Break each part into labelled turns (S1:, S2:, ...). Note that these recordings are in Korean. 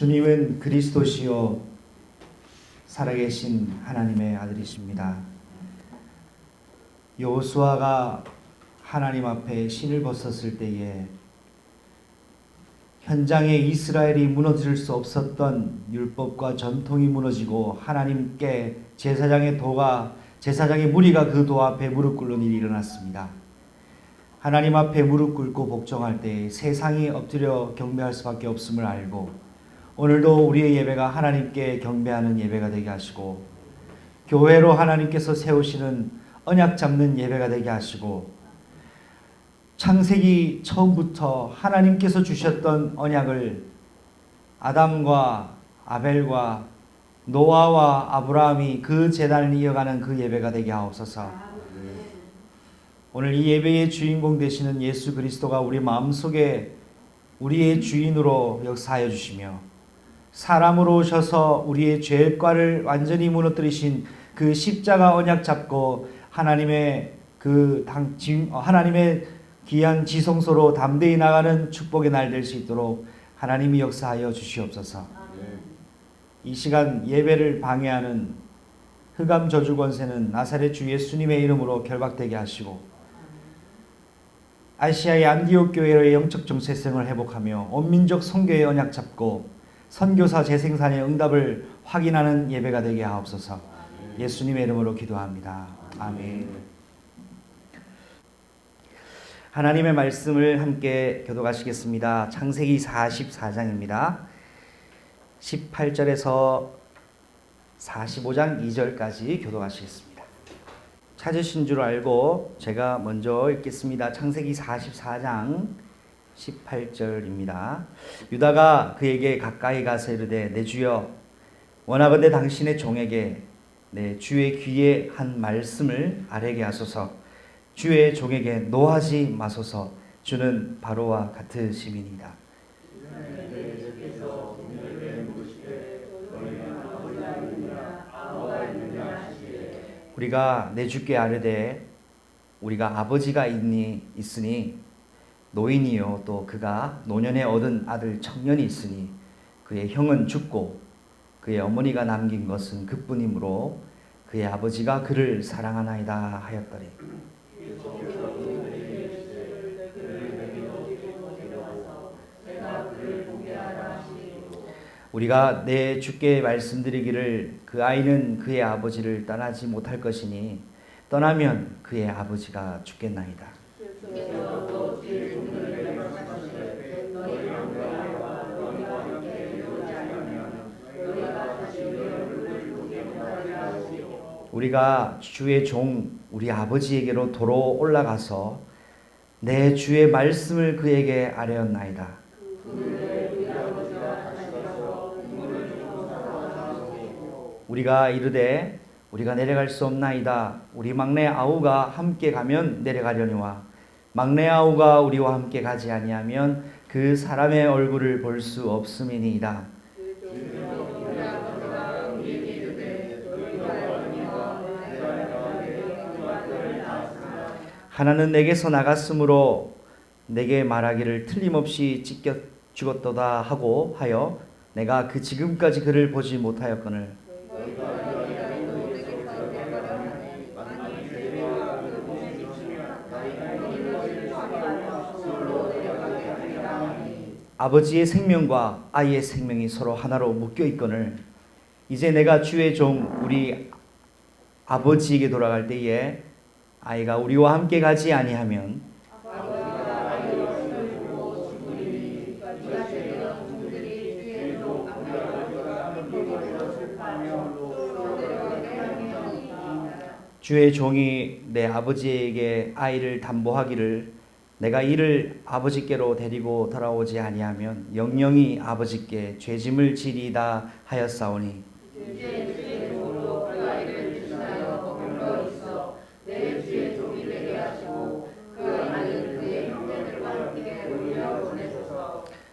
S1: 주님은 그리스도시요 살아계신 하나님의 아들이십니다. 여호수아가 하나님 앞에 신을 벗었을 때에 현장에 이스라엘이 무너질 수 없었던 율법과 전통이 무너지고 하나님께 제사장의 무리가 그 도 앞에 무릎 꿇는 일이 일어났습니다. 하나님 앞에 무릎 꿇고 복종할 때 세상이 엎드려 경배할 수밖에 없음을 알고 오늘도 우리의 예배가 하나님께 경배하는 예배가 되게 하시고 교회로 하나님께서 세우시는 언약 잡는 예배가 되게 하시고 창세기 처음부터 하나님께서 주셨던 언약을 아담과 아벨과 노아와 아브라함이 그 제단을 이어가는 그 예배가 되게 하옵소서. 오늘 이 예배의 주인공 되시는 예수 그리스도가 우리 마음속에 우리의 주인으로 역사하여 주시며 사람으로 오셔서 우리의 죄과를 완전히 무너뜨리신 그 십자가 언약 잡고 하나님의 하나님의 귀한 지성소로 담대히 나가는 축복의 날 될 수 있도록 하나님이 역사하여 주시옵소서. 이 시간 예배를 방해하는 흑암 저주 권세는 나사렛 주 예수님의 이름으로 결박되게 하시고 아시아의 안디옥 교회의 영적 정체성을 회복하며 온민족 선교의 언약 잡고 선교사 재생산의 응답을 확인하는 예배가 되게 하옵소서. 예수님의 이름으로 기도합니다. 아멘. 하나님의 말씀을 함께 교독하시겠습니다. 창세기 44장입니다. 18절에서 45장 2절까지 교독하시겠습니다. 찾으신 줄 알고 제가 먼저 읽겠습니다. 창세기 44장 18절입니다. 유다가 그에게 가까이 가서 이르되 내 주여 원하건대 당신의 종에게 내 주의 귀에 한 말씀을 아뢰게 하소서. 주의 종에게 노하지 마소서. 주는 바로와 같으심이니이다. 우리가 내 주께 아뢰되 우리가 아버지가 있으니 노인이요 또 그가 노년에 얻은 아들 청년이 있으니 그의 형은 죽고 그의 어머니가 남긴 것은 그뿐이므로 그의 아버지가 그를 사랑하나이다 하였더니 우리가 내 주께 말씀드리기를 그 아이는 그의 아버지를 떠나지 못할 것이니 떠나면 그의 아버지가 죽겠나이다. 우리가 주의 종 우리 아버지에게로 도로 올라가서 내 주의 말씀을 그에게 아뢰었나이다. 우리가 이르되 우리가 내려갈 수 없나이다. 우리 막내 아우가 함께 가면 내려가려니와 막내 아우가 우리와 함께 가지 아니하면 그 사람의 얼굴을 볼 수 없음이니이다. 하나는 내게서 나갔으므로 내게 말하기를 틀림없이 찢겨 죽었도다 하고 하여 내가 그 지금까지 그를 보지 못하였거늘 아버지의 생명과 아이의 생명이 서로 하나로 묶여 있거늘 이제 내가 주의 종 우리 아버지에게 돌아갈 때에 아이가 우리와 함께 가지 아니하면 주의 종이 내 아버지에게 아이를 담보하기를 내가 이를 아버지께로 데리고 돌아오지 아니하면 영영이 아버지께 죄짐을 지리이다 하였사오니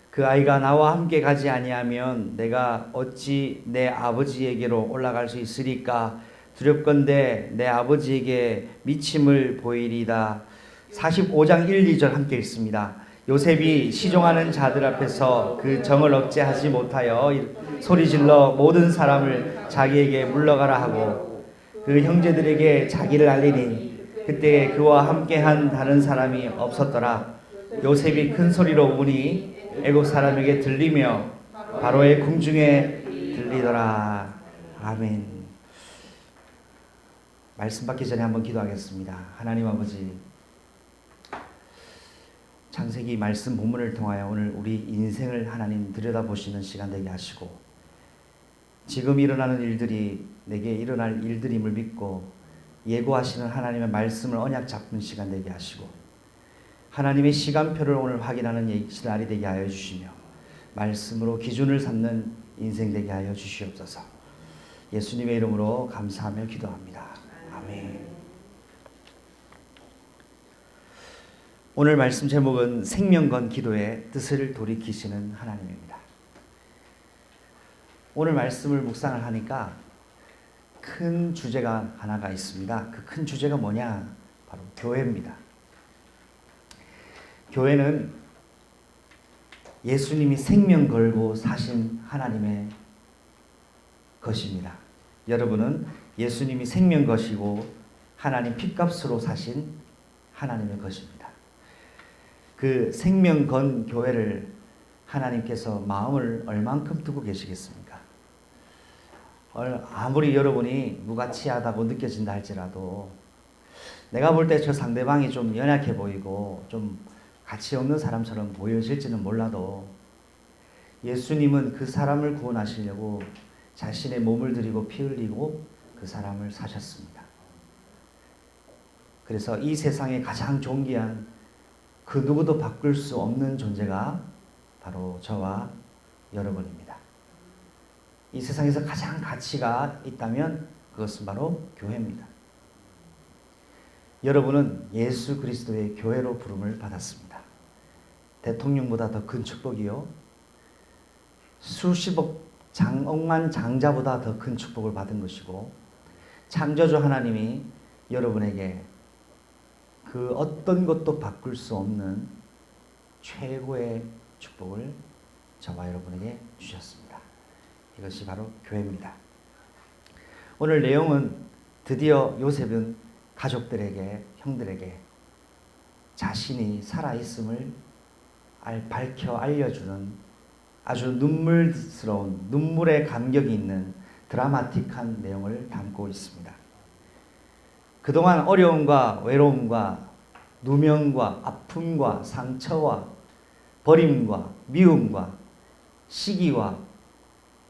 S1: 그 아이가 나와 함께 가지 아니하면 내가 어찌 내 아버지에게로 올라갈 수 있으리까 두렵건대 내 아버지에게 미침을 보이리다. 45장 1, 2절 함께 읽습니다. 요셉이 시종하는 자들 앞에서 그 정을 억제하지 못하여 소리질러 모든 사람을 자기에게 물러가라 하고 그 형제들에게 자기를 알리니 그때 그와 함께한 다른 사람이 없었더라. 요셉이 큰 소리로 우니 애국 사람에게 들리며 바로의 궁중에 들리더라. 아멘. 말씀 받기 전에 한번 기도하겠습니다. 하나님 아버지, 창세기 말씀 본문을 통하여 오늘 우리 인생을 하나님 들여다보시는 시간 되게 하시고, 지금 일어나는 일들이 내게 일어날 일들임을 믿고 예고하시는 하나님의 말씀을 언약 잡는 시간 되게 하시고, 하나님의 시간표를 오늘 확인하는 날이 되게 하여 주시며 말씀으로 기준을 삼는 인생 되게 하여 주시옵소서. 예수님의 이름으로 감사하며 기도합니다. 아멘. 오늘 말씀 제목은 생명 건 기도의 뜻을 돌이키시는 하나님입니다. 오늘 말씀을 묵상을 하니까 큰 주제가 하나가 있습니다. 그 큰 주제가 뭐냐? 바로 교회입니다. 교회는 예수님이 생명 걸고 사신 하나님의 것입니다. 여러분은 예수님이 생명 것이고 하나님 핏값으로 사신 하나님의 것입니다. 그 생명 건 교회를 하나님께서 마음을 얼만큼 두고 계시겠습니까? 아무리 여러분이 무가치하다고 느껴진다 할지라도, 내가 볼 때 저 상대방이 좀 연약해 보이고 좀 가치 없는 사람처럼 보여질지는 몰라도 예수님은 그 사람을 구원하시려고 자신의 몸을 드리고 피 흘리고 그 사람을 사셨습니다. 그래서 이 세상에 가장 존귀한 그 누구도 바꿀 수 없는 존재가 바로 저와 여러분입니다. 이 세상에서 가장 가치가 있다면 그것은 바로 교회입니다. 여러분은 예수 그리스도의 교회로 부름을 받았습니다. 대통령보다 더 큰 축복이요, 수십억 억만 장자보다 더 큰 축복을 받은 것이고, 창조주 하나님이 여러분에게 그 어떤 것도 바꿀 수 없는 최고의 축복을 저와 여러분에게 주셨습니다. 이것이 바로 교회입니다. 오늘 내용은 드디어 요셉은 가족들에게, 형들에게 자신이 살아있음을 밝혀 알려주는 아주 눈물스러운, 눈물의 감격이 있는 드라마틱한 내용을 담고 있습니다. 그동안 어려움과 외로움과 누명과 아픔과 상처와 버림과 미움과 시기와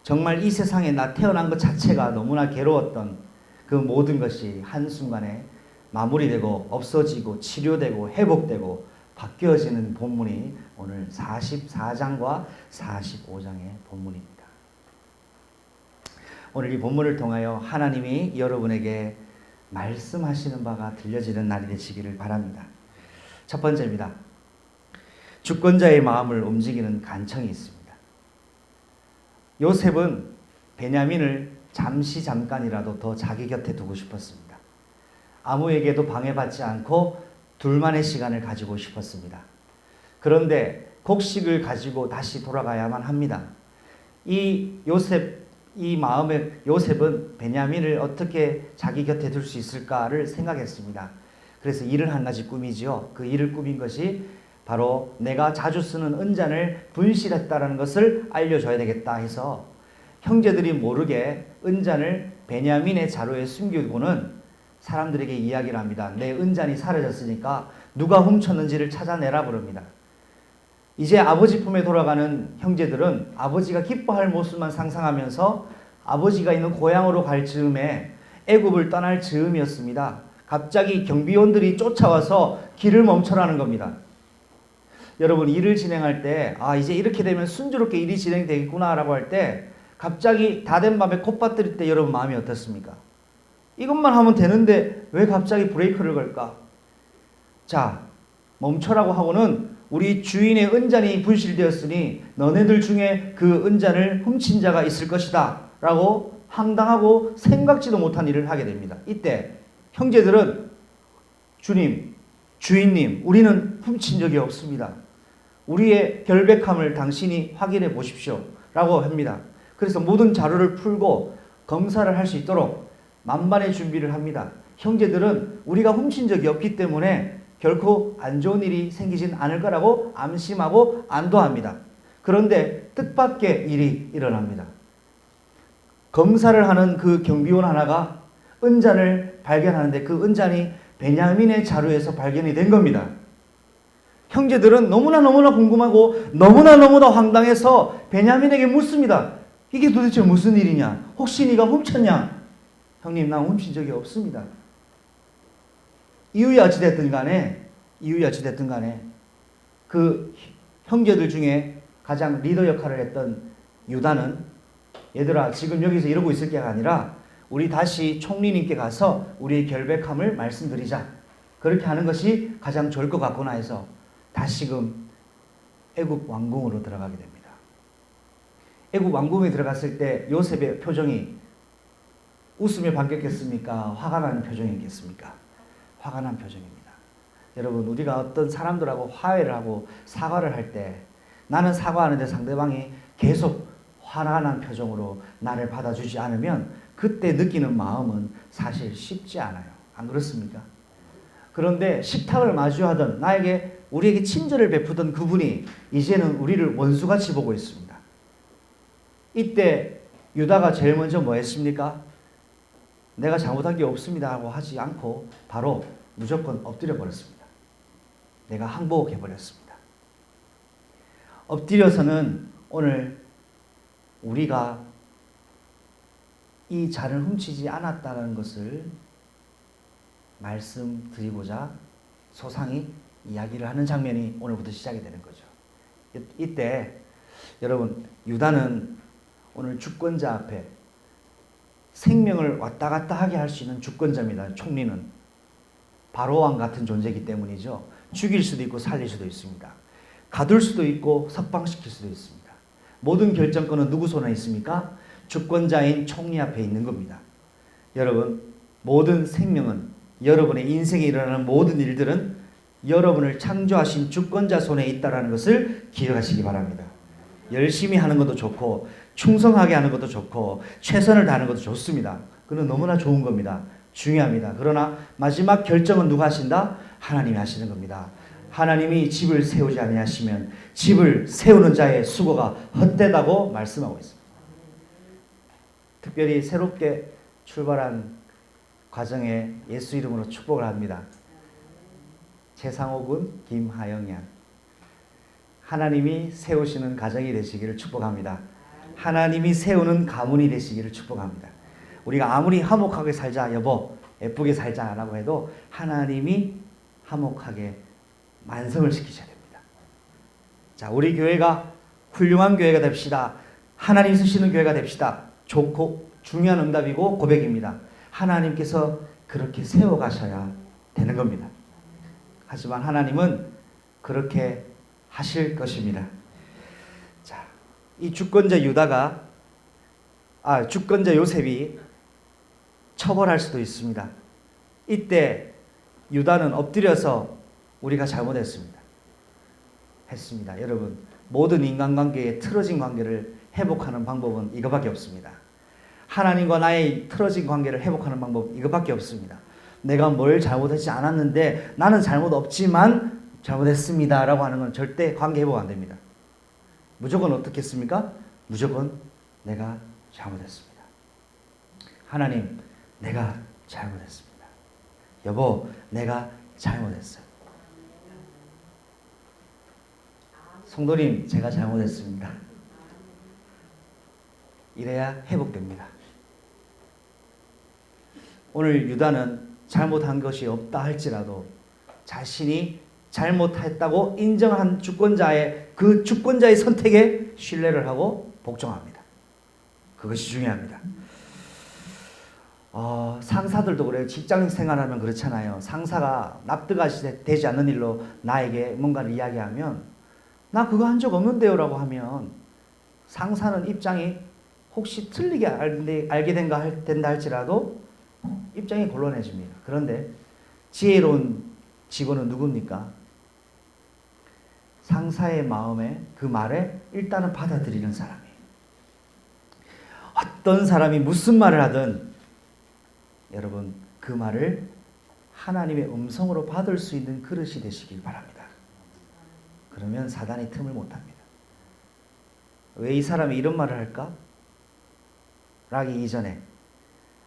S1: 정말 이 세상에 나 태어난 것 자체가 너무나 괴로웠던 그 모든 것이 한순간에 마무리되고 없어지고 치료되고 회복되고 바뀌어지는 본문이 오늘 44장과 45장의 본문입니다. 오늘 이 본문을 통하여 하나님이 여러분에게 말씀하시는 바가 들려지는 날이 되시기를 바랍니다. 첫 번째입니다. 주권자의 마음을 움직이는 간청이 있습니다. 요셉은 베냐민을 잠깐이라도 더 자기 곁에 두고 싶었습니다. 아무에게도 방해받지 않고 둘만의 시간을 가지고 싶었습니다. 그런데 곡식을 가지고 다시 돌아가야만 합니다. 이 마음에 요셉은 베냐민을 어떻게 자기 곁에 둘 수 있을까를 생각했습니다. 그래서 일을 한 가지 꾸미지요. 그 일을 꾸민 것이 바로 내가 자주 쓰는 은잔을 분실했다는 것을 알려줘야 되겠다 해서 형제들이 모르게 은잔을 베냐민의 자루에 숨기고는 사람들에게 이야기를 합니다. 내 은잔이 사라졌으니까 누가 훔쳤는지를 찾아내라 부릅니다. 이제 아버지 품에 돌아가는 형제들은 아버지가 기뻐할 모습만 상상하면서 아버지가 있는 고향으로 갈 즈음에 애굽을 떠날 즈음이었습니다. 갑자기 경비원들이 쫓아와서 길을 멈춰라는 겁니다. 여러분, 일을 진행할 때 이제 이렇게 되면 순조롭게 일이 진행되겠구나 라고 할 때 갑자기 다 된 밤에 콧바뜨릴 때 여러분 마음이 어떻습니까? 이것만 하면 되는데 왜 갑자기 브레이크를 걸까? 자, 멈춰라고 하고는 우리 주인의 은잔이 분실되었으니 너네들 중에 그 은잔을 훔친 자가 있을 것이다 라고 황당하고 생각지도 못한 일을 하게 됩니다. 이때 형제들은 주님, 주인님, 우리는 훔친 적이 없습니다. 우리의 결백함을 당신이 확인해 보십시오 라고 합니다. 그래서 모든 자료를 풀고 검사를 할 수 있도록 만반의 준비를 합니다. 형제들은 우리가 훔친 적이 없기 때문에 결코 안 좋은 일이 생기진 않을 거라고 안심하고 안도합니다. 그런데 뜻밖의 일이 일어납니다. 검사를 하는 그 경비원 하나가 은잔을 발견하는데 그 은잔이 베냐민의 자루에서 발견이 된 겁니다. 형제들은 너무나 궁금하고 너무나 황당해서 베냐민에게 묻습니다. 이게 도대체 무슨 일이냐? 혹시 네가 훔쳤냐? 형님, 난 훔친 적이 없습니다. 이유야 어찌됐든 간에 그 형제들 중에 가장 리더 역할을 했던 유다는 얘들아, 지금 여기서 이러고 있을 게가 아니라 우리 다시 총리님께 가서 우리의 결백함을 말씀드리자. 그렇게 하는 것이 가장 좋을 것 같구나 해서 다시금 애굽 왕궁으로 들어가게 됩니다. 애굽 왕궁에 들어갔을 때 요셉의 표정이 웃으며 반겼겠습니까? 화가 나는 표정이겠습니까? 화가 난 표정입니다. 여러분, 우리가 어떤 사람들하고 화해를 하고 사과를 할 때 나는 사과하는데 상대방이 계속 화가 난 표정으로 나를 받아주지 않으면 그때 느끼는 마음은 사실 쉽지 않아요. 안 그렇습니까? 그런데 식탁을 마주하던 우리에게 친절을 베푸던 그분이 이제는 우리를 원수같이 보고 있습니다. 이때 유다가 제일 먼저 뭐 했습니까? 내가 잘못한 게 없습니다 하고 하지 않고 바로 무조건 엎드려 버렸습니다. 내가 항복해 버렸습니다. 엎드려서는 오늘 우리가 이 잔을 훔치지 않았다는 것을 말씀드리고자 소상히 이야기를 하는 장면이 오늘부터 시작이 되는 거죠. 이때 여러분, 유다는 오늘 주권자 앞에 생명을 왔다 갔다 하게 할 수 있는 주권자입니다. 총리는 바로왕 같은 존재이기 때문이죠. 죽일 수도 있고 살릴 수도 있습니다. 가둘 수도 있고 석방시킬 수도 있습니다. 모든 결정권은 누구 손에 있습니까? 주권자인 총리 앞에 있는 겁니다. 여러분, 모든 생명은, 여러분의 인생에 일어나는 모든 일들은 여러분을 창조하신 주권자 손에 있다는 것을 기억하시기 바랍니다. 열심히 하는 것도 좋고 충성하게 하는 것도 좋고 최선을 다하는 것도 좋습니다. 그건 너무나 좋은 겁니다. 중요합니다. 그러나 마지막 결정은 누가 하신다? 하나님이 하시는 겁니다. 하나님이 집을 세우지 아니하시면 집을 세우는 자의 수고가 헛되다고 말씀하고 있습니다. 특별히 새롭게 출발한 과정에 예수 이름으로 축복을 합니다. 최상호 군, 김하영 양. 하나님이 세우시는 가정이 되시기를 축복합니다. 하나님이 세우는 가문이 되시기를 축복합니다. 우리가 아무리 화목하게 살자, 여보, 예쁘게 살자라고 해도 하나님이 화목하게 완성을 시키셔야 됩니다. 자, 우리 교회가 훌륭한 교회가 됩시다. 하나님 쓰시는 교회가 됩시다. 좋고 중요한 응답이고 고백입니다. 하나님께서 그렇게 세워가셔야 되는 겁니다. 하지만 하나님은 그렇게 하실 것입니다. 자, 이 주권자 주권자 요셉이 처벌할 수도 있습니다. 이때 유다는 엎드려서 우리가 잘못했습니다. 했습니다. 여러분, 모든 인간관계의 틀어진 관계를 회복하는 방법은 이거밖에 없습니다. 하나님과 나의 틀어진 관계를 회복하는 방법 이거밖에 없습니다. 내가 뭘 잘못하지 않았는데 나는 잘못 없지만 잘못했습니다 라고 하는 건 절대 관계 회복 안 됩니다. 무조건 어떻게 했습니까? 무조건 내가 잘못했습니다. 하나님, 내가 잘못했습니다. 여보, 내가 잘못했어요. 성도님, 제가 잘못했습니다. 이래야 회복됩니다. 오늘 유다는 잘못한 것이 없다 할지라도 자신이 잘못했다고 인정한 그 주권자의 선택에 신뢰를 하고 복종합니다. 그것이 중요합니다. 상사들도 그래요. 직장 생활하면 그렇잖아요. 상사가 납득이 되지 않는 일로 나에게 뭔가를 이야기하면 나 그거 한 적 없는데요 라고 하면 상사는 입장이 혹시 틀리게 알게 된다 할지라도 입장이 곤란해집니다. 그런데 지혜로운 직원은 누굽니까? 상사의 마음에 그 말에 일단은 받아들이는 사람이에요. 어떤 사람이 무슨 말을 하든 여러분 그 말을 하나님의 음성으로 받을 수 있는 그릇이 되시길 바랍니다. 그러면 사단이 틈을 못합니다. 왜 이 사람이 이런 말을 할까? 라기 이전에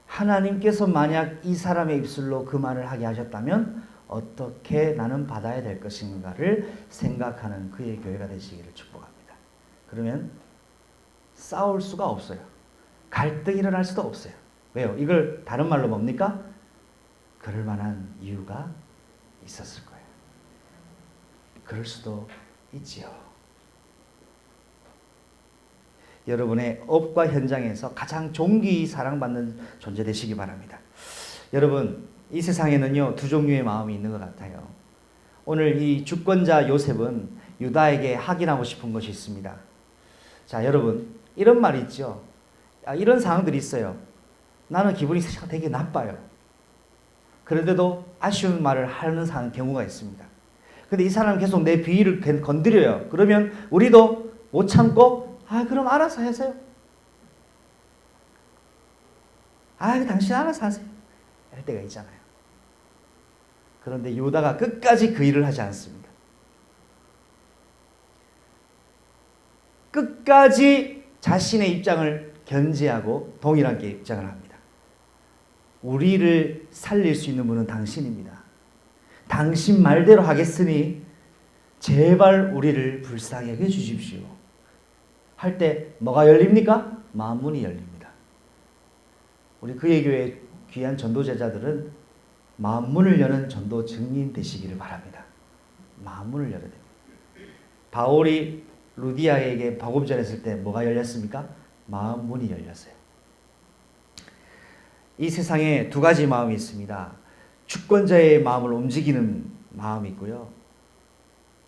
S1: 하나님께서 만약 이 사람의 입술로 그 말을 하게 하셨다면 어떻게 나는 받아야 될 것인가를 생각하는 그의 교회가 되시기를 축복합니다. 그러면 싸울 수가 없어요. 갈등이 일어날 수도 없어요. 왜요? 이걸 다른 말로 뭡니까? 그럴 만한 이유가 있었을 거예요. 그럴 수도 있지요. 여러분의 업과 현장에서 가장 존귀히 사랑받는 존재 되시기 바랍니다. 여러분, 이 세상에는요, 두 종류의 마음이 있는 것 같아요. 오늘 이 주권자 요셉은 유다에게 확인하고 싶은 것이 있습니다. 자, 여러분, 이런 말이 있죠. 이런 상황들이 있어요. 나는 기분이 되게 나빠요. 그런데도 아쉬운 말을 하는 경우가 있습니다. 근데 이 사람은 계속 내 비위를 건드려요. 그러면 우리도 못 참고 그럼 알아서 하세요. 당신 알아서 하세요. 할 때가 있잖아요. 그런데 유다가 끝까지 그 일을 하지 않습니다. 끝까지 자신의 입장을 견지하고 동일하게 입장을 합니다. 우리를 살릴 수 있는 분은 당신입니다. 당신 말대로 하겠으니 제발 우리를 불쌍히 여겨 주십시오. 할 때 뭐가 열립니까? 마음문이 열립니다. 우리 그의 교회 귀한 전도 제자들은 마음문을 여는 전도 증인 되시기를 바랍니다. 마음문을 열어야 됩니다. 바울이 루디아에게 복음 전했을 때 뭐가 열렸습니까? 마음문이 열렸어요. 이 세상에 두 가지 마음이 있습니다. 주권자의 마음을 움직이는 마음이 있고요.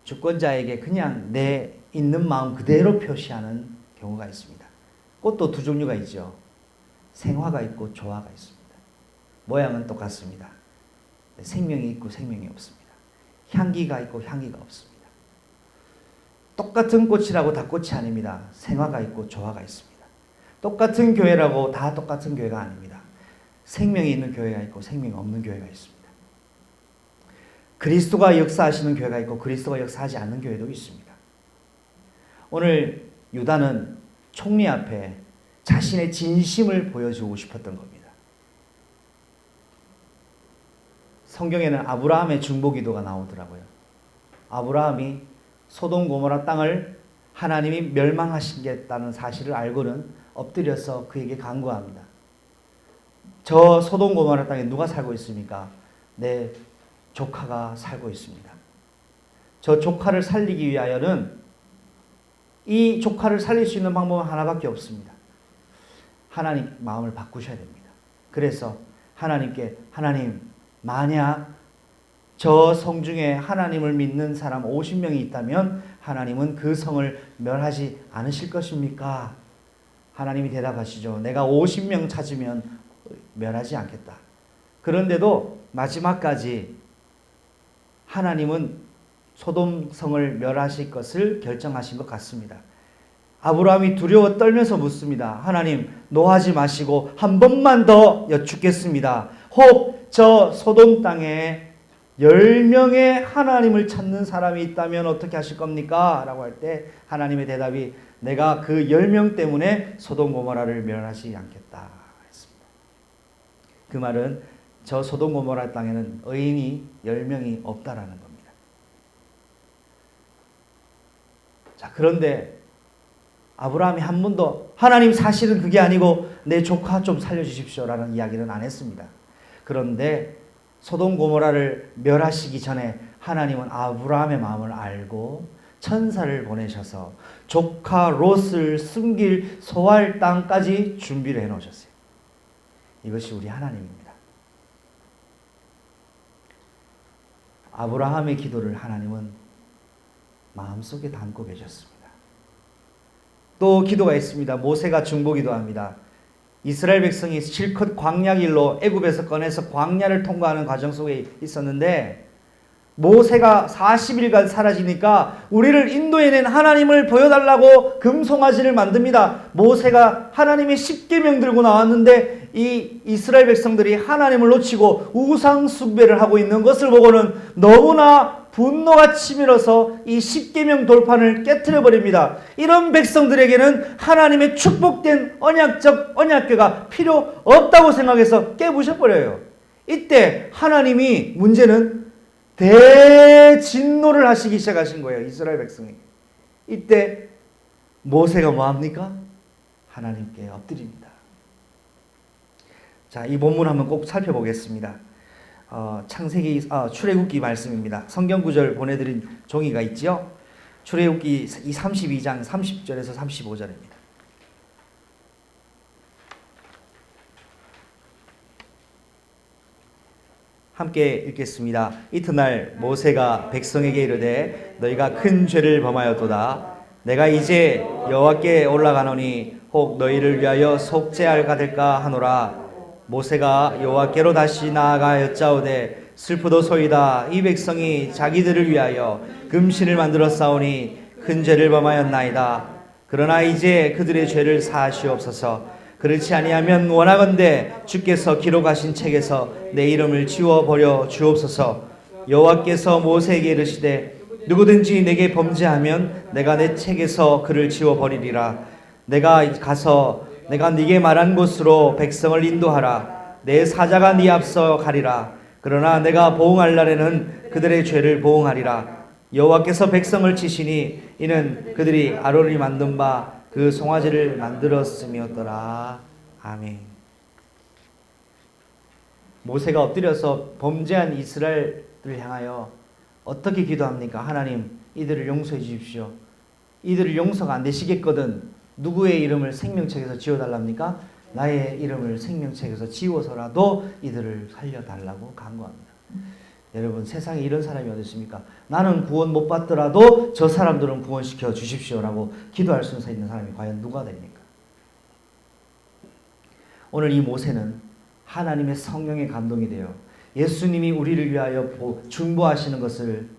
S1: 주권자에게 그냥 내 있는 마음 그대로 표시하는 경우가 있습니다. 꽃도 두 종류가 있죠. 생화가 있고 조화가 있습니다. 모양은 똑같습니다. 생명이 있고 생명이 없습니다. 향기가 있고 향기가 없습니다. 똑같은 꽃이라고 다 꽃이 아닙니다. 생화가 있고 조화가 있습니다. 똑같은 교회라고 다 똑같은 교회가 아닙니다. 생명이 있는 교회가 있고 생명이 없는 교회가 있습니다. 그리스도가 역사하시는 교회가 있고 그리스도가 역사하지 않는 교회도 있습니다. 오늘 유다는 총리 앞에 자신의 진심을 보여주고 싶었던 겁니다. 성경에는 아브라함의 중보기도가 나오더라고요. 아브라함이 소돔 고모라 땅을 하나님이 멸망하시겠다는 사실을 알고는 엎드려서 그에게 간구합니다. 저 소돔 고모라 땅에 누가 살고 있습니까? 내 조카가 살고 있습니다. 저 조카를 살리기 위하여는 이 조카를 살릴 수 있는 방법은 하나밖에 없습니다. 하나님 마음을 바꾸셔야 됩니다. 그래서 하나님께 하나님 만약 저 성 중에 하나님을 믿는 사람 50명이 있다면 하나님은 그 성을 멸하지 않으실 것입니까? 하나님이 대답하시죠. 내가 50명 찾으면 멸하지 않겠다. 그런데도 마지막까지 하나님은 소돔 성을 멸하실 것을 결정하신 것 같습니다. 아브라함이 두려워 떨면서 묻습니다. 하나님 노하지 마시고 한 번만 더 여쭙겠습니다. 혹 저 소돔 땅에 10명의 하나님을 찾는 사람이 있다면 어떻게 하실 겁니까? 라고 할 때 하나님의 대답이 내가 그 10명 때문에 소돔 고모라를 멸하지 않겠다 했습니다. 그 말은 저 소돔 고모라 땅에는 의인이 10명이 없다라는 겁니다. 자, 그런데 아브라함이 한 번도 하나님 사실은 그게 아니고 내 조카 좀 살려주십시오 라는 이야기는 안 했습니다. 그런데 소돔 고모라를 멸하시기 전에 하나님은 아브라함의 마음을 알고 천사를 보내셔서 조카 롯을 숨길 소할 땅까지 준비를 해놓으셨어요. 이것이 우리 하나님입니다. 아브라함의 기도를 하나님은 마음속에 담고 계셨습니다. 또 기도가 있습니다. 모세가 중보기도합니다. 이스라엘 백성이 실컷 광야 길로 애굽에서 꺼내서 광야를 통과하는 과정 속에 있었는데 모세가 40일간 사라지니까 우리를 인도해낸 하나님을 보여달라고 금송아지를 만듭니다. 모세가 하나님의 10계명 들고 나왔는데 이 이스라엘 백성들이 하나님을 놓치고 우상 숭배를 하고 있는 것을 보고는 너무나 분노가 치밀어서 이 10계명 돌판을 깨트려 버립니다. 이런 백성들에게는 하나님의 축복된 언약적 언약궤가 필요 없다고 생각해서 깨부셔버려요. 이때 하나님이 문제는 대진노를 하시기 시작하신 거예요. 이스라엘 백성이. 이때 모세가 뭐합니까? 하나님께 엎드립니다. 자, 이 본문 한번 꼭 살펴보겠습니다. 출애굽기 말씀입니다. 성경 구절 보내드린 종이가 있지요. 출애굽기 32장 30절에서 35절입니다. 함께 읽겠습니다. 이튿날 모세가 백성에게 이르되 너희가 큰 죄를 범하였도다. 내가 이제 여호와께 올라가노니 혹 너희를 위하여 속죄할까 될까 하노라. 모세가 여호와께로 다시 나아가 여짜오되 슬프도소이다. 이 백성이 자기들을 위하여 금신을 만들어 싸우니 큰 죄를 범하였나이다. 그러나 이제 그들의 죄를 사하시옵소서. 그렇지 아니하면 원하건대 주께서 기록하신 책에서 내 이름을 지워버려 주옵소서. 여호와께서 모세에게 이르시되 누구든지 내게 범죄하면 내가 내 책에서 그를 지워버리리라. 내가 가서 내가 네게 말한 곳으로 백성을 인도하라. 내 사자가 네 앞서 가리라. 그러나 내가 보응할 날에는 그들의 죄를 보응하리라. 여호와께서 백성을 치시니 이는 그들이 아론이 만든 바 그 송아지를 만들었음이었더라. 아멘. 모세가 엎드려서 범죄한 이스라엘을 향하여 어떻게 기도합니까? 하나님, 이들을 용서해 주십시오. 이들을 용서가 안 되시겠거든 누구의 이름을 생명책에서 지워달랍니까? 나의 이름을 생명책에서 지워서라도 이들을 살려달라고 간구합니다. 여러분, 세상에 이런 사람이 어디 있습니까? 나는 구원 못 받더라도 저 사람들은 구원시켜 주십시오라고 기도할 수 있는 사람이 과연 누가 됩니까? 오늘 이 모세는 하나님의 성령의 감동이 되어 예수님이 우리를 위하여 중보하시는 것을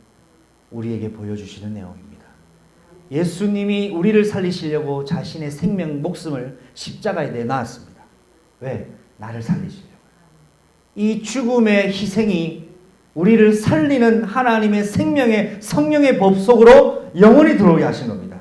S1: 우리에게 보여주시는 내용입니다. 예수님이 우리를 살리시려고 자신의 생명, 목숨을 십자가에 내놨습니다. 왜? 나를 살리시려고. 이 죽음의 희생이 우리를 살리는 하나님의 생명의 성령의 법 속으로 영원히 들어오게 하신 겁니다.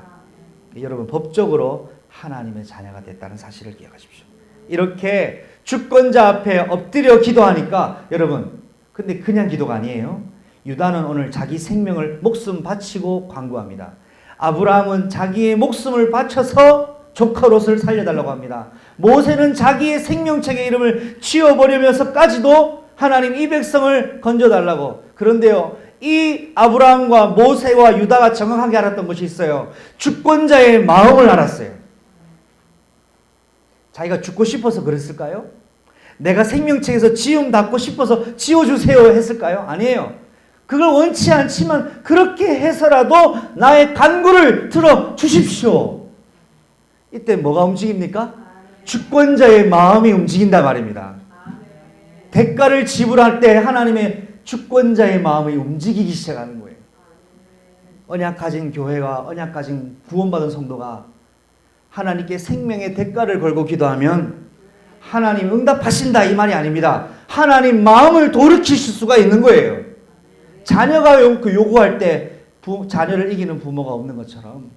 S1: 여러분, 법적으로 하나님의 자녀가 됐다는 사실을 기억하십시오. 이렇게 주권자 앞에 엎드려 기도하니까 여러분, 근데 그냥 기도가 아니에요. 유다는 오늘 자기 생명을 목숨 바치고 간구합니다. 아브라함은 자기의 목숨을 바쳐서 조카 롯을 살려달라고 합니다. 모세는 자기의 생명책의 이름을 지워버리면서까지도 하나님 이 백성을 건져달라고. 그런데요, 이 아브라함과 모세와 유다가 정확하게 알았던 것이 있어요. 주권자의 마음을 알았어요. 자기가 죽고 싶어서 그랬을까요? 내가 생명책에서 지움 받고 싶어서 지워주세요 했을까요? 아니에요. 그걸 원치 않지만 그렇게 해서라도 나의 간구를 들어주십시오. 이때 뭐가 움직입니까? 주권자의 마음이 움직인다 말입니다. 대가를 지불할 때 하나님의 주권자의 마음이 움직이기 시작하는 거예요. 언약 가진 교회가, 언약 가진 구원받은 성도가 하나님께 생명의 대가를 걸고 기도하면 하나님 응답하신다 이 말이 아닙니다. 하나님 마음을 돌이키실 수가 있는 거예요. 자녀가 요구할 때 자녀를 이기는 부모가 없는 것처럼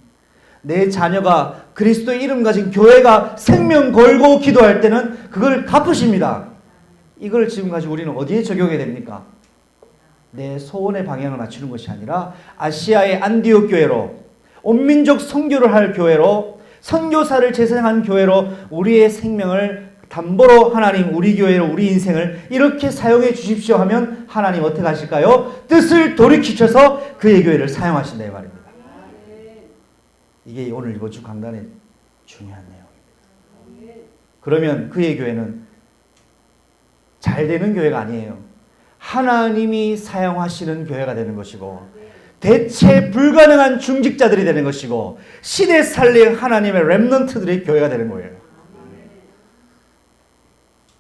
S1: 내 자녀가 그리스도의 이름 가진 교회가 생명 걸고 기도할 때는 그걸 갚으십니다. 이걸 지금 가지고 우리는 어디에 적용해야 됩니까? 내 소원의 방향을 맞추는 것이 아니라 아시아의 안디옥 교회로, 온민족 선교를 할 교회로, 선교사를 재생한 교회로 우리의 생명을 담보로 하나님 우리 교회로 우리 인생을 이렇게 사용해 주십시오 하면 하나님 어떻게 하실까요? 뜻을 돌이키셔서 그의 교회를 사용하신다 이 말입니다. 이게 오늘 이번 주 강단의 중요한 내용입니다. 그러면 그의 교회는 잘 되는 교회가 아니에요. 하나님이 사용하시는 교회가 되는 것이고 대체 불가능한 중직자들이 되는 것이고 시대 살릴 하나님의 렘넌트들의 교회가 되는 거예요.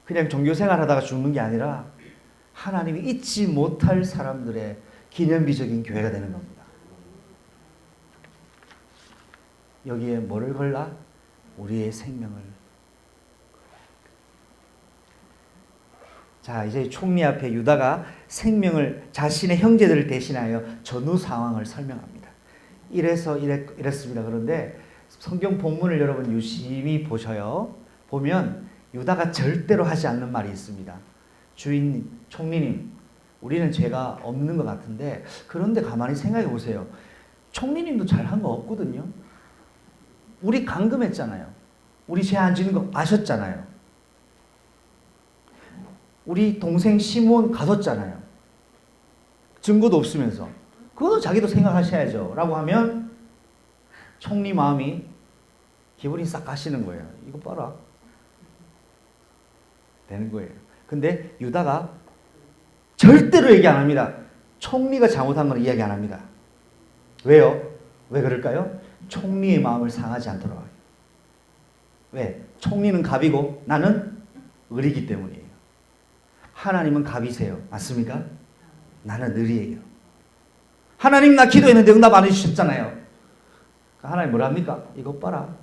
S1: 그냥 종교생활 하다가 죽는 게 아니라 하나님이 잊지 못할 사람들의 기념비적인 교회가 되는 겁니다. 여기에 뭐를 걸라? 우리의 생명을. 자, 이제 총리 앞에 유다가 생명을 자신의 형제들을 대신하여 전후 상황을 설명합니다. 이랬습니다. 그런데 성경 본문을 여러분 유심히 보셔요. 보면 유다가 절대로 하지 않는 말이 있습니다. 주인님, 총리님, 우리는 죄가 없는 것 같은데, 그런데 가만히 생각해 보세요. 총리님도 잘한 거 없거든요. 우리 감금했잖아요. 우리 죄 안 지는 거 아셨잖아요. 우리 동생 시몬 가뒀잖아요. 증거도 없으면서. 그거는 자기도 생각하셔야죠. 라고 하면 총리 마음이 기분이 싹 가시는 거예요. 이거 봐라. 되는 거예요. 근데 유다가 절대로 얘기 안 합니다. 총리가 잘못한 건 이야기 안 합니다. 왜요? 왜 그럴까요? 총리의 마음을 상하지 않도록. 왜? 총리는 갑이고 나는 을이기 때문이에요. 하나님은 갑이세요. 맞습니까? 나는 을이에요. 하나님 나 기도했는데 응답 안 해주셨잖아요. 하나님 뭐라 합니까? 이것 봐라.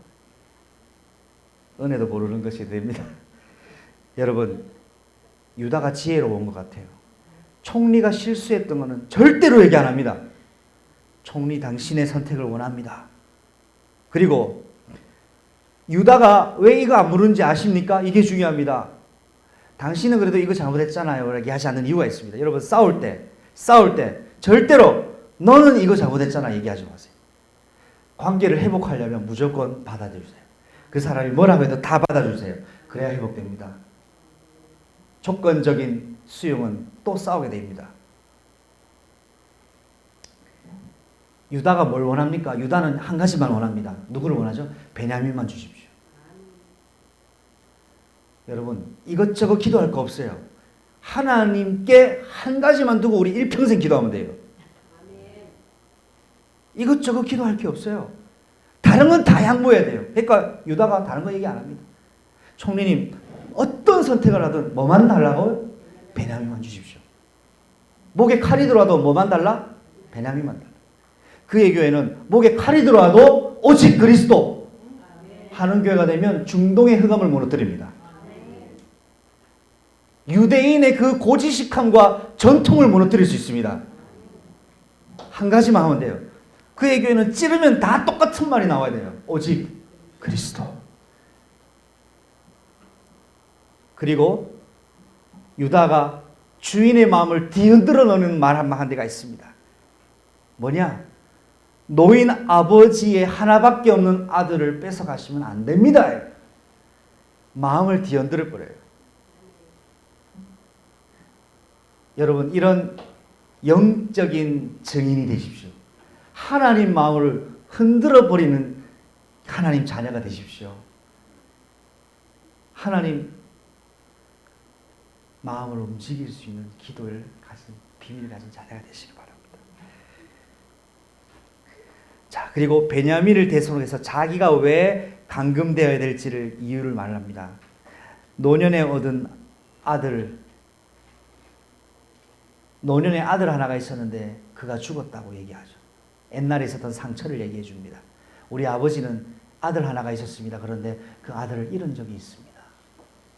S1: 은혜도 모르는 것이 됩니다. 여러분, 유다가 지혜로운 것 같아요. 총리가 실수했던 것은 절대로 얘기 안 합니다. 총리 당신의 선택을 원합니다. 그리고 유다가 왜 이거 안 물은지 아십니까? 이게 중요합니다. 당신은 그래도 이거 잘못했잖아요. 이렇게 하지 않는 이유가 있습니다. 여러분 싸울 때 절대로 너는 이거 잘못했잖아 얘기하지 마세요. 관계를 회복하려면 무조건 받아주세요. 그 사람이 뭐라고 해도 다 받아주세요. 그래야 회복됩니다. 조건적인 수용은 또 싸우게 됩니다. 유다가 뭘 원합니까? 유다는 한 가지만 원합니다. 누구를 원하죠? 베냐민만 주십시오. 여러분 이것저것 기도할 거 없어요. 하나님께 한 가지만 두고 우리 일평생 기도하면 돼요. 이것저것 기도할 게 없어요. 다른 건 다 양보해야 돼요. 그러니까 유다가 다른 거 얘기 안 합니다. 총리님 어떤 선택을 하든 뭐만 달라고? 베냐민만 주십시오. 목에 칼이 들어와도 뭐만 달라? 베냐민만 달라. 그의 교회는 목에 칼이 들어와도 오직 그리스도 하는 교회가 되면 중동의 흑암을 무너뜨립니다. 유대인의 그 고지식함과 전통을 무너뜨릴 수 있습니다. 한 가지만 하면 돼요. 그의 교회는 찌르면 다 똑같은 말이 나와야 돼요. 오직 그리스도. 그리고 유다가 주인의 마음을 뒤흔들어 놓는 말 한 대가 있습니다. 뭐냐? 노인 아버지의 하나밖에 없는 아들을 뺏어가시면 안 됩니다. 마음을 뒤흔들어 버려요. 여러분 이런 영적인 증인이 되십시오. 하나님 마음을 흔들어 버리는 하나님 자녀가 되십시오. 하나님 마음을 움직일 수 있는 기도를 가진 비밀을 가진 자녀가 되시기 바랍니다. 자, 그리고 베냐민을 대상으로 해서 자기가 왜 감금되어야 될지를 이유를 말합니다. 노년에 얻은 노년에 아들 하나가 있었는데 그가 죽었다고 얘기하죠. 옛날에 있었던 상처를 얘기해 줍니다. 우리 아버지는 아들 하나가 있었습니다. 그런데 그 아들을 잃은 적이 있습니다.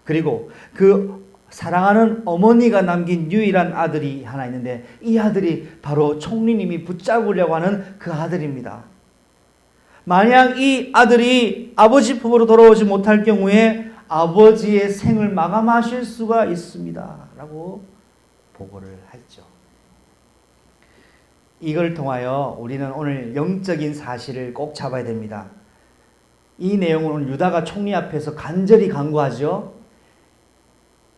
S1: 그리고 그 사랑하는 어머니가 남긴 유일한 아들이 하나 있는데 이 아들이 바로 총리님이 붙잡으려고 하는 그 아들입니다. 만약 이 아들이 아버지 품으로 돌아오지 못할 경우에 아버지의 생을 마감하실 수가 있습니다. 라고 보고를 했죠. 이걸 통하여 우리는 오늘 영적인 사실을 꼭 잡아야 됩니다. 이 내용을 오늘 유다가 총리 앞에서 간절히 간구하죠.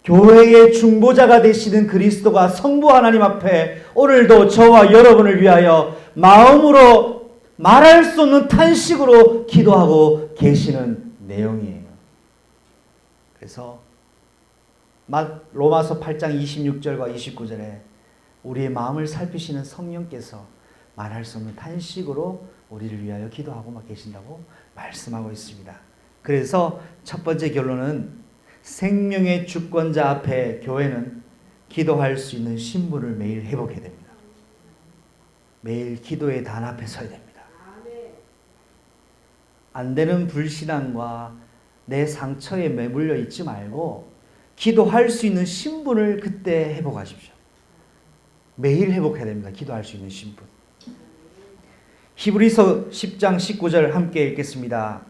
S1: 교회의 중보자가 되시는 그리스도가 성부 하나님 앞에 오늘도 저와 여러분을 위하여 마음으로 말할 수 없는 탄식으로 기도하고 계시는 내용이에요. 그래서 로마서 8장 26절과 29절에 우리의 마음을 살피시는 성령께서 말할 수 없는 탄식으로 우리를 위하여 기도하고 계신다고 말씀하고 있습니다. 그래서 첫 번째 결론은 생명의 주권자 앞에 교회는 기도할 수 있는 신분을 매일 회복해야 됩니다. 매일 기도의 단 앞에 서야 됩니다. 안 되는 불신앙과 내 상처에 매물려 있지 말고 기도할 수 있는 신분을 그때 회복하십시오. 매일 회복해야 됩니다. 기도할 수 있는 신분. 히브리서 10장 19절 함께 읽겠습니다.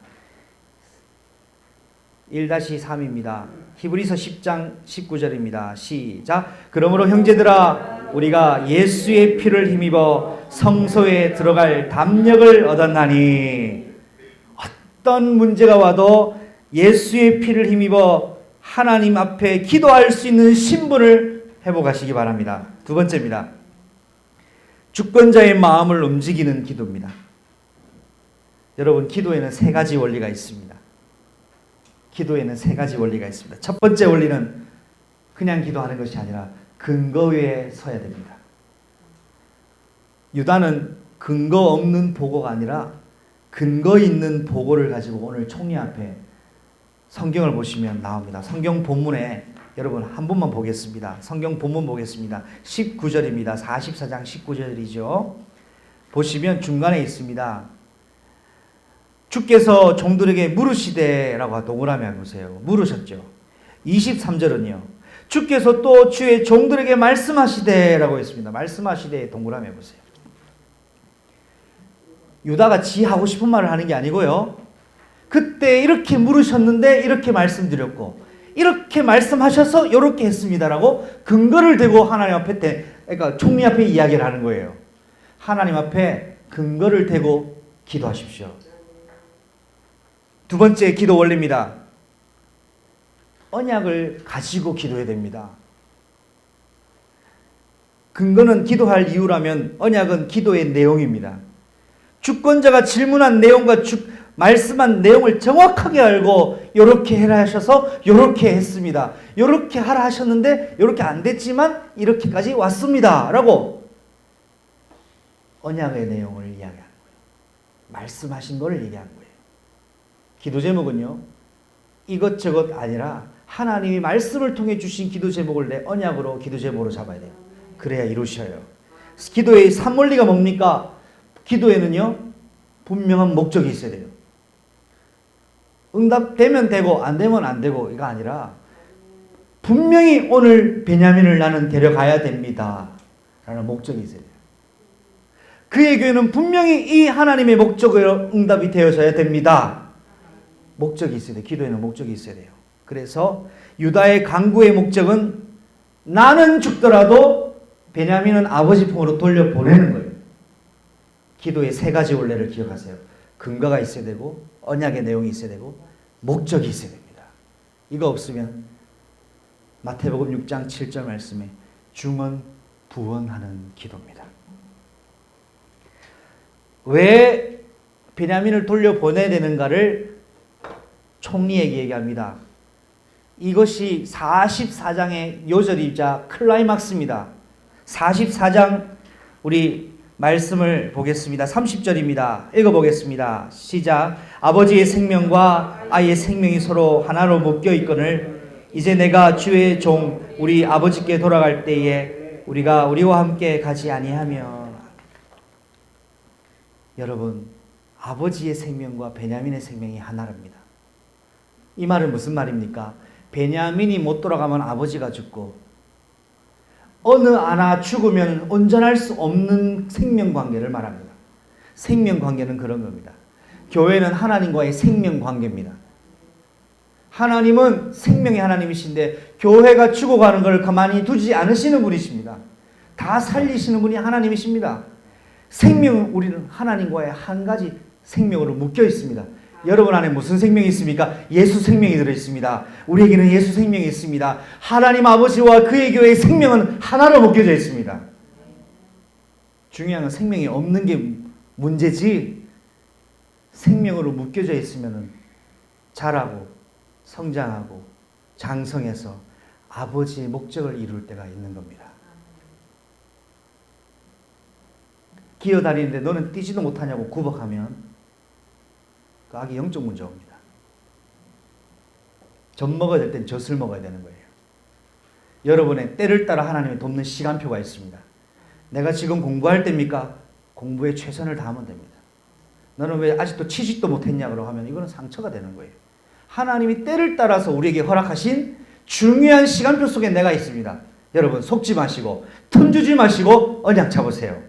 S1: 1-3입니다. 히브리서 10장 19절입니다. 시작. 그러므로 형제들아 우리가 예수의 피를 힘입어 성소에 들어갈 담력을 얻었나니, 어떤 문제가 와도 예수의 피를 힘입어 하나님 앞에 기도할 수 있는 신분을 회복하시기 바랍니다. 두 번째입니다. 주권자의 마음을 움직이는 기도입니다. 여러분, 기도에는 세 가지 원리가 있습니다. 기도에는 세 가지 원리가 있습니다. 첫 번째 원리는 그냥 기도하는 것이 아니라 근거 위에 서야 됩니다. 유다는 근거 없는 보고가 아니라 근거 있는 보고를 가지고 오늘 총리 앞에 성경을 보시면 나옵니다. 성경 본문에 여러분 한 번만 보겠습니다. 성경 본문 보겠습니다. 19절입니다. 44장 19절이죠. 보시면 중간에 있습니다. 주께서 종들에게 물으시되라고 동그라미 해보세요. 물으셨죠. 23절은요. 주께서 또 주의 종들에게 말씀하시되라고 했습니다. 말씀하시되 동그라미 해보세요. 유다가 지 하고 싶은 말을 하는 게 아니고요. 그때 이렇게 물으셨는데 이렇게 말씀드렸고 이렇게 말씀하셔서 이렇게 했습니다라고 근거를 대고 하나님 앞에 그러니까 총리 앞에 이야기를 하는 거예요. 하나님 앞에 근거를 대고 기도하십시오. 두 번째 기도 원리입니다. 언약을 가지고 기도해야 됩니다. 근거는 기도할 이유라면 언약은 기도의 내용입니다. 주권자가 질문한 내용과 말씀한 내용을 정확하게 알고 요렇게 해라 하셔서 요렇게 했습니다. 요렇게 하라 하셨는데 요렇게 안 됐지만 이렇게까지 왔습니다. 라고 언약의 내용을 이야기하는 거예요. 말씀하신 거를 얘기하는 거예요. 기도 제목은요. 이것저것 아니라 하나님이 말씀을 통해 주신 기도 제목을 내 언약으로 기도 제목으로 잡아야 돼요. 그래야 이루셔요. 기도의 3원리가 뭡니까? 기도에는요. 분명한 목적이 있어야 돼요. 응답되면 되고 안 되면 안 되고 이거 아니라 분명히 오늘 베냐민을 나는 데려가야 됩니다. 라는 목적이 있어야 돼요. 그의 교회는 분명히 이 하나님의 목적으로 응답이 되어져야 됩니다. 목적이 있어야 돼요. 기도에는 목적이 있어야 돼요. 그래서 유다의 강구의 목적은 나는 죽더라도 베냐민은 아버지 품으로 돌려보내는 거예요. 기도의 세 가지 원리를 기억하세요. 근거가 있어야 되고 언약의 내용이 있어야 되고 목적이 있어야 됩니다. 이거 없으면 마태복음 6장 7절 말씀에 중언부언하는 기도입니다. 왜 베냐민을 돌려보내야 되는가를 총리에게 얘기합니다. 이것이 44장의 요절이자 클라이막스입니다. 44장 우리 말씀을 보겠습니다. 30절입니다. 읽어보겠습니다. 시작. 아버지의 생명과 아이의 생명이 서로 하나로 묶여 있거늘 이제 내가 주의 종 우리 아버지께 돌아갈 때에 우리가 우리와 함께 가지 아니하며. 여러분, 아버지의 생명과 베냐민의 생명이 하나랍니다. 이 말은 무슨 말입니까? 베냐민이 못 돌아가면 아버지가 죽고 어느 하나 죽으면 온전할 수 없는 생명관계를 말합니다. 생명관계는 그런 겁니다. 교회는 하나님과의 생명관계입니다. 하나님은 생명의 하나님이신데 교회가 죽어가는 걸 가만히 두지 않으시는 분이십니다. 다 살리시는 분이 하나님이십니다. 우리는 하나님과의 한 가지 생명으로 묶여 있습니다. 여러분 안에 무슨 생명이 있습니까? 예수 생명이 들어있습니다. 우리에게는 예수 생명이 있습니다. 하나님 아버지와 그의 교회의 생명은 하나로 묶여져 있습니다. 중요한 건 생명이 없는 게 문제지 생명으로 묶여져 있으면 자라고 성장하고 장성해서 아버지의 목적을 이룰 때가 있는 겁니다. 기어다니는데 너는 뛰지도 못하냐고 구박하면 그 아기 영적 문제 옵니다. 젖 먹어야 될 땐 젖을 먹어야 되는 거예요. 여러분의 때를 따라 하나님이 돕는 시간표가 있습니다. 내가 지금 공부할 때입니까? 공부에 최선을 다하면 됩니다. 너는 왜 아직도 취직도 못했냐고 하면 이거는 상처가 되는 거예요. 하나님이 때를 따라서 우리에게 허락하신 중요한 시간표 속에 내가 있습니다. 여러분 속지 마시고 틈 주지 마시고 언약 잡으세요.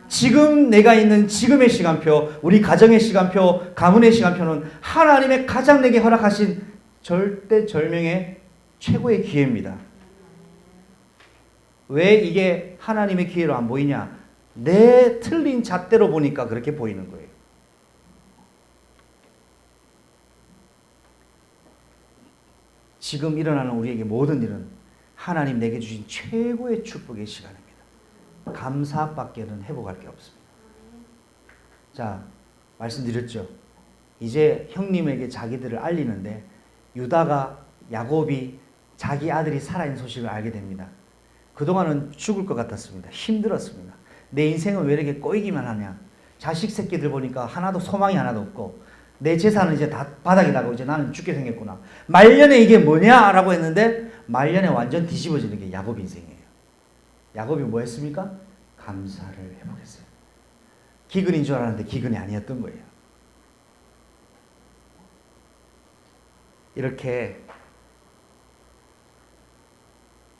S1: 지금 내가 있는 지금의 시간표, 우리 가정의 시간표, 가문의 시간표는 하나님의 가장 내게 허락하신 절대절명의 최고의 기회입니다. 왜 이게 하나님의 기회로 안 보이냐? 내 틀린 잣대로 보니까 그렇게 보이는 거예요. 지금 일어나는 우리에게 모든 일은 하나님 내게 주신 최고의 축복의 시간입니다. 감사밖에는 회복할 게 없습니다. 자, 말씀드렸죠. 이제 형님에게 자기들을 알리는데 유다가 야곱이 자기 아들이 살아있는 소식을 알게 됩니다. 그동안은 죽을 것 같았습니다. 힘들었습니다. 내 인생은 왜 이렇게 꼬이기만 하냐. 자식 새끼들 보니까 하나도 소망이 하나도 없고 내 재산은 이제 다 바닥이 나고 이제 나는 죽게 생겼구나. 말년에 이게 뭐냐라고 했는데 말년에 완전 뒤집어지는 게 야곱 인생이에요. 야곱이 뭐 했습니까? 감사를 회복했어요. 기근인 줄 알았는데 기근이 아니었던 거예요. 이렇게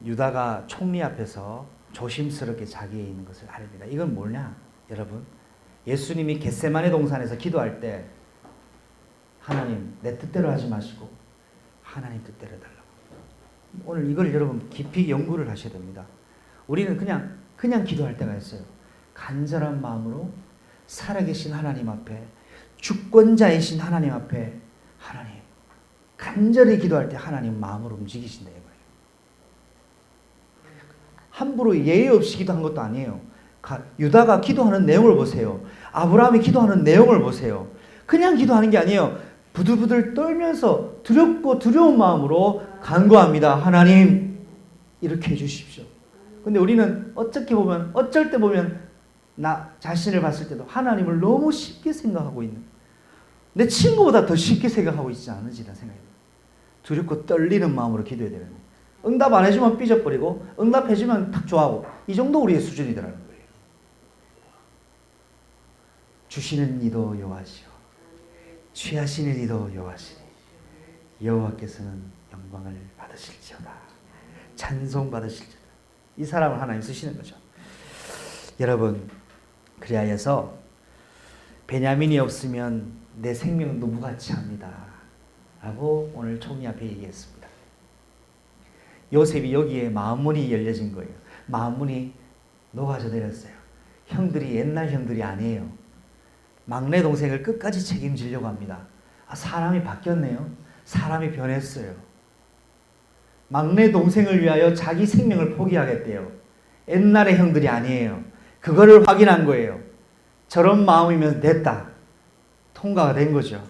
S1: 유다가 총리 앞에서 조심스럽게 자기에 있는 것을 아닙니다. 이건 뭐냐? 여러분, 예수님이 겟세마네 동산에서 기도할 때 하나님 내 뜻대로 하지 마시고 하나님 뜻대로 해달라고. 오늘 이걸 여러분 깊이 연구를 하셔야 됩니다. 우리는 그냥 기도할 때가 있어요. 간절한 마음으로 살아계신 하나님 앞에, 주권자이신 하나님 앞에 하나님 간절히 기도할 때 하나님 마음으로 움직이신다 이거예요. 함부로 예의 없이 기도한 것도 아니에요. 유다가 기도하는 내용을 보세요. 아브라함이 기도하는 내용을 보세요. 그냥 기도하는 게 아니에요. 부들부들 떨면서 두렵고 두려운 마음으로 간구합니다. 하나님 이렇게 해주십시오. 근데 우리는 어쩔 때 보면 나 자신을 봤을 때도 하나님을 너무 쉽게 생각하고 있는, 내 친구보다 더 쉽게 생각하고 있지 않은지라는 생각이 들어요. 두렵고 떨리는 마음으로 기도해야 되는 거예요. 응답 안 해주면 삐져버리고 응답해주면 탁 좋아하고 이 정도 우리의 수준이더라는 거예요. 주시는 이도 여호와시오 취하시는 이도 여호와시니 여호와께서는 영광을 받으실지어다. 찬송 받으실지어다. 이 사람을 하나님 쓰시는 거죠. 여러분, 그리하여서 베냐민이 없으면 내 생명도 무가치합니다 라고 오늘 총리 앞에 얘기했습니다. 요셉이 여기에 마음문이 열려진 거예요. 마음문이 녹아져 내렸어요. 형들이 옛날 형들이 아니에요. 막내 동생을 끝까지 책임지려고 합니다. 사람이 바뀌었네요. 사람이 변했어요. 막내 동생을 위하여 자기 생명을 포기하겠대요. 옛날의 형들이 아니에요. 그거를 확인한 거예요. 저런 마음이면 됐다. 통과가 된 거죠.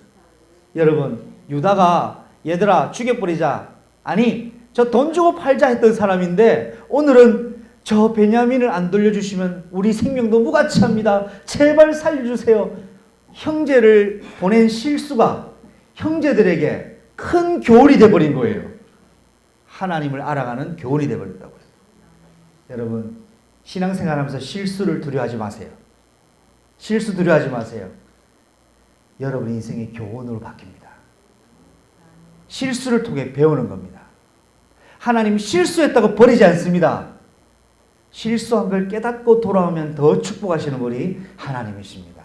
S1: 여러분, 유다가 얘들아 죽여버리자. 아니, 저 돈 주고 팔자 했던 사람인데 오늘은 저 베냐민을 안 돌려주시면 우리 생명도 무가치합니다. 제발 살려주세요. 형제를 보낸 실수가 형제들에게 큰 교훈이 돼버린 거예요. 하나님을 알아가는 교훈이 돼버렸다고요. 여러분, 신앙생활하면서 실수를 두려워하지 마세요. 실수 두려워하지 마세요. 여러분 인생의 교훈으로 바뀝니다. 실수를 통해 배우는 겁니다. 하나님 실수했다고 버리지 않습니다. 실수한 걸 깨닫고 돌아오면 더 축복하시는 분이 하나님이십니다.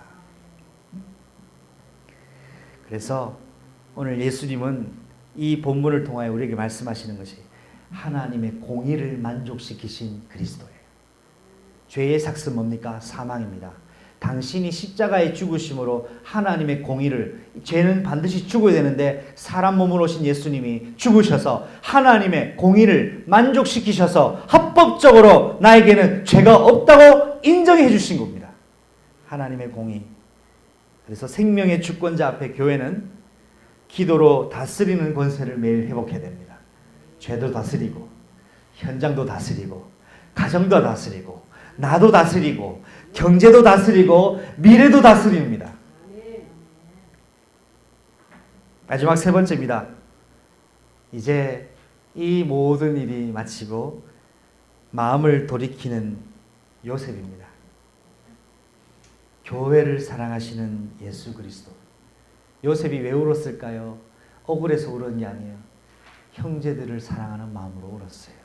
S1: 그래서 오늘 예수님은 이 본문을 통하여 우리에게 말씀하시는 것이 하나님의 공의를 만족시키신 그리스도예요. 죄의 삭은 뭡니까? 사망입니다. 당신이 십자가에 죽으심으로 하나님의 공의를, 죄는 반드시 죽어야 되는데 사람 몸으로 오신 예수님이 죽으셔서 하나님의 공의를 만족시키셔서 합법적으로 나에게는 죄가 없다고 인정해 주신 겁니다. 하나님의 공의. 그래서 생명의 주권자 앞에 교회는 기도로 다스리는 권세를 매일 회복해야 됩니다. 죄도 다스리고 현장도 다스리고 가정도 다스리고 나도 다스리고 경제도 다스리고 미래도 다스립니다. 마지막 세 번째입니다. 이제 이 모든 일이 마치고 마음을 돌이키는 요셉입니다. 교회를 사랑하시는 예수 그리스도. 요셉이 왜 울었을까요? 억울해서 울은 게 아니에요. 형제들을 사랑하는 마음으로 울었어요.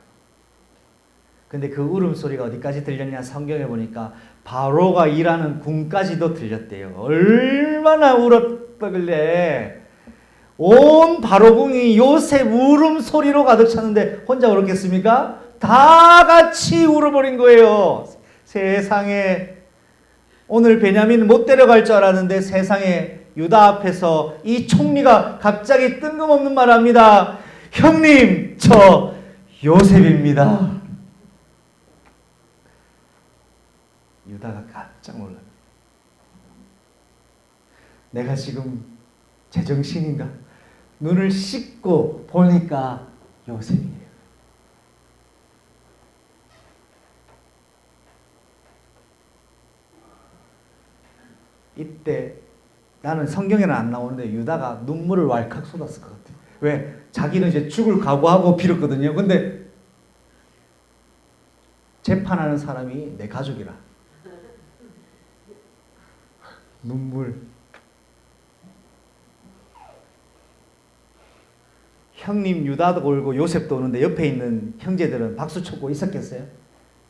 S1: 근데 그 울음소리가 어디까지 들렸냐? 성경에 보니까 바로가 일하는 궁까지도 들렸대요. 얼마나 울었다길래 온 바로궁이 요셉 울음소리로 가득 찼는데 혼자 울었겠습니까? 다 같이 울어버린 거예요. 세상에, 오늘 베냐민 못 데려갈 줄 알았는데 세상에 유다 앞에서 이 총리가 갑자기 뜬금없는 말 합니다. 형님, 저 요셉입니다. 유다가 깜짝 놀랍니다. 내가 지금 제정신인가? 눈을 씻고 보니까 요셉이에요. 이때 나는 성경에는 안 나오는데 유다가 눈물을 왈칵 쏟았을 것 같아요. 왜? 자기는 이제 죽을 각오하고 빌었거든요. 근데 재판하는 사람이 내 가족이라. 눈물. 형님 유다도 울고 요셉도 우는데 옆에 있는 형제들은 박수 쳤고 있었겠어요?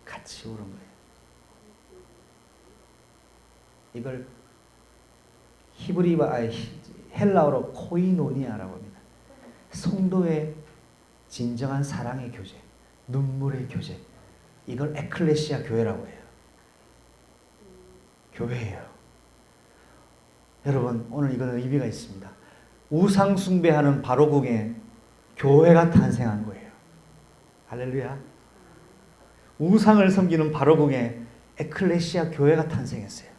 S1: 같이 우는 거예요. 이걸 헬라어로 코이노니아라고 합니다. 성도의 진정한 사랑의 교제, 눈물의 교제. 이걸 에클레시아 교회라고 해요. 교회예요. 여러분, 오늘 이거는 의미가 있습니다. 우상 숭배하는 바로궁에 교회가 탄생한 거예요. 할렐루야. 우상을 섬기는 바로궁에 에클레시아 교회가 탄생했어요.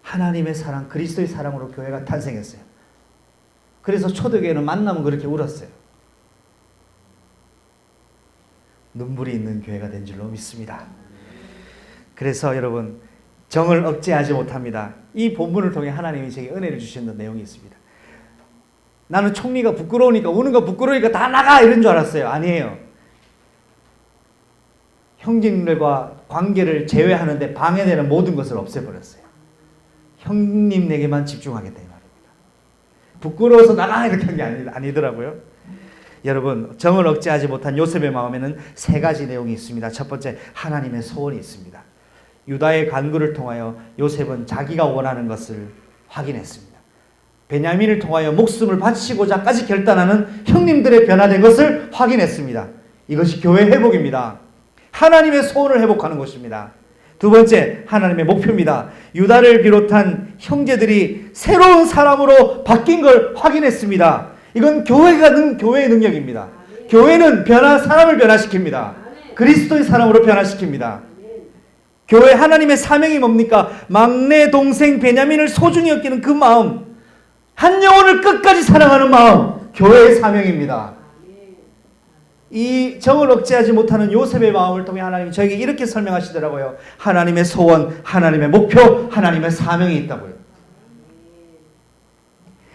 S1: 하나님의 사랑, 그리스도의 사랑으로 교회가 탄생했어요. 그래서 초대교회는 만나면 그렇게 울었어요. 눈물이 있는 교회가 된 줄로 믿습니다. 그래서 여러분, 정을 억제하지 못합니다. 이 본문을 통해 하나님이 제게 은혜를 주시는 내용이 있습니다. 나는 총리가 부끄러우니까, 우는 거 부끄러우니까 다 나가 이런 줄 알았어요. 아니에요. 형님들과 관계를 제외하는데 방해되는 모든 것을 없애버렸어요. 형님에게만 집중하겠다 이 말입니다. 부끄러워서 나가 이렇게 한 게 아니더라고요. 여러분, 정을 억제하지 못한 요셉의 마음에는 세 가지 내용이 있습니다. 첫 번째, 하나님의 소원이 있습니다. 유다의 간구를 통하여 요셉은 자기가 원하는 것을 확인했습니다. 베냐민을 통하여 목숨을 바치고자까지 결단하는 형님들의 변화된 것을 확인했습니다. 이것이 교회 회복입니다. 하나님의 소원을 회복하는 것입니다. 두 번째, 하나님의 목표입니다. 유다를 비롯한 형제들이 새로운 사람으로 바뀐 걸 확인했습니다. 이건 교회의 능력입니다. 교회는 사람을 변화시킵니다. 그리스도의 사람으로 변화시킵니다. 교회 하나님의 사명이 뭡니까? 막내 동생 베냐민을 소중히 여기는 그 마음, 한 영혼을 끝까지 사랑하는 마음, 교회의 사명입니다. 이 정을 억제하지 못하는 요셉의 마음을 통해 하나님이 저에게 이렇게 설명하시더라고요. 하나님의 소원, 하나님의 목표, 하나님의 사명이 있다고요.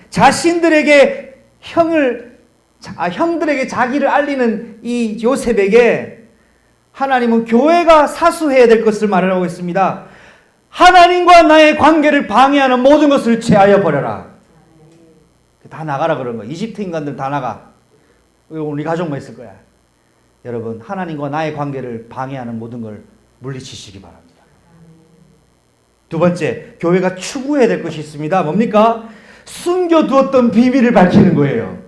S1: 자신들에게 형들에게 자기를 알리는 이 요셉에게 하나님은 교회가 사수해야 될 것을 말하고 있습니다. 하나님과 나의 관계를 방해하는 모든 것을 제하여 버려라. 다 나가라 그런 거야. 이집트 인간들 다 나가. 우리 가족만 있을 거야. 여러분, 하나님과 나의 관계를 방해하는 모든 걸 물리치시기 바랍니다. 두 번째, 교회가 추구해야 될 것이 있습니다. 뭡니까? 숨겨두었던 비밀을 밝히는 거예요.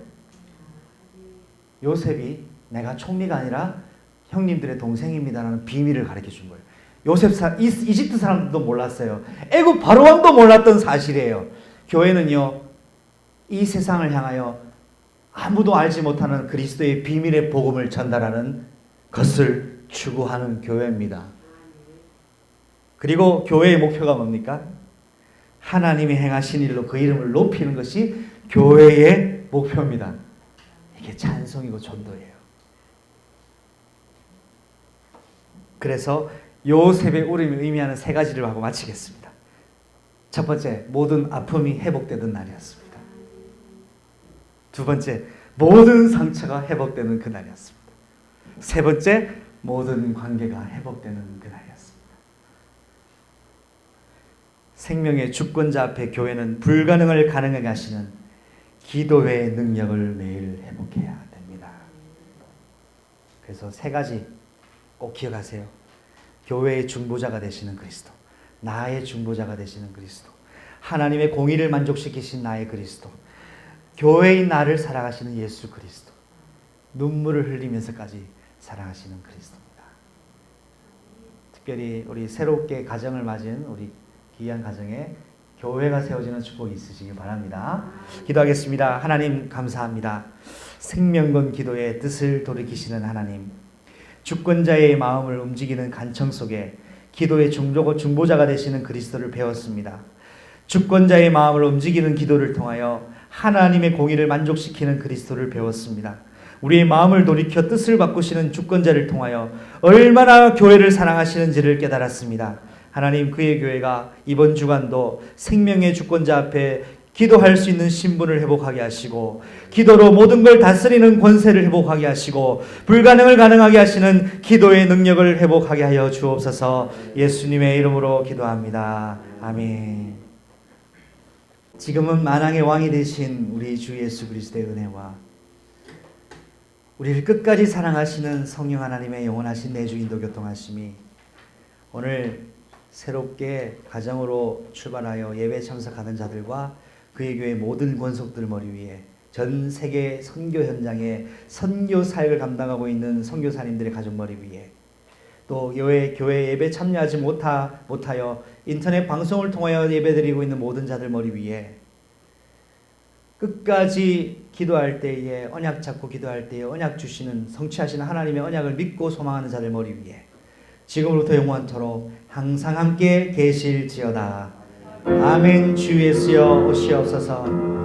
S1: 요셉이 내가 총리가 아니라 형님들의 동생입니다라는 비밀을 가르쳐 준 거예요. 이집트 사람들도 몰랐어요. 애굽 바로왕도 몰랐던 사실이에요. 교회는요, 이 세상을 향하여 아무도 알지 못하는 그리스도의 비밀의 복음을 전달하는 것을 추구하는 교회입니다. 그리고 교회의 목표가 뭡니까? 하나님이 행하신 일로 그 이름을 높이는 것이 교회의 목표입니다. 이게 찬송이고 전도예요. 그래서 요셉의 울음이 의미하는 세 가지를 하고 마치겠습니다. 첫 번째, 모든 아픔이 회복되던 날이었습니다. 두 번째, 모든 상처가 회복되는 그날이었습니다. 세 번째, 모든 관계가 회복되는 그날이었습니다. 생명의 주권자 앞에 교회는 불가능을 가능하게 하시는 기도의 능력을 매일 회복해야 됩니다. 그래서 세 가지 꼭 기억하세요. 교회의 중보자가 되시는 그리스도, 나의 중보자가 되시는 그리스도, 하나님의 공의를 만족시키신 나의 그리스도, 교회인 나를 사랑하시는 예수 그리스도, 눈물을 흘리면서까지 사랑하시는 그리스도입니다. 특별히 우리 새롭게 가정을 맞은 우리 귀한 가정에 교회가 세워지는 축복이 있으시기 바랍니다. 기도하겠습니다. 하나님 감사합니다. 생명건 기도의 뜻을 돌이키시는 하나님, 주권자의 마음을 움직이는 간청 속에 기도의 중보자가 되시는 그리스도를 배웠습니다. 주권자의 마음을 움직이는 기도를 통하여 하나님의 공의를 만족시키는 그리스도를 배웠습니다. 우리의 마음을 돌이켜 뜻을 바꾸시는 주권자를 통하여 얼마나 교회를 사랑하시는지를 깨달았습니다. 하나님, 그의 교회가 이번 주간도 생명의 주권자 앞에 기도할 수 있는 신분을 회복하게 하시고, 기도로 모든 걸 다스리는 권세를 회복하게 하시고, 불가능을 가능하게 하시는 기도의 능력을 회복하게 하여 주옵소서. 예수님의 이름으로 기도합니다. 아멘. 지금은 만왕의 왕이 되신 우리 주 예수 그리스도의 은혜와 우리를 끝까지 사랑하시는 성령 하나님의 영원하신 내주 인도 교통하심이 오늘 새롭게 가정으로 출발하여 예배 참석하는 자들과 그의 교회 모든 권속들 머리 위에 전 세계 선교 현장에 선교 사역을 감당하고 있는 선교사님들의 가족 머리 위에 또 교회 예배 참여하지 못하여 인터넷 방송을 통하여 예배드리고 있는 모든 자들 머리 위에 끝까지 기도할 때에 언약 잡고 기도할 때에 언약 주시는 성취하시는 하나님의 언약을 믿고 소망하는 자들 머리 위에 지금부터 영원토록 항상 함께 계실지어다. 아멘. 주 예수여 오시옵소서.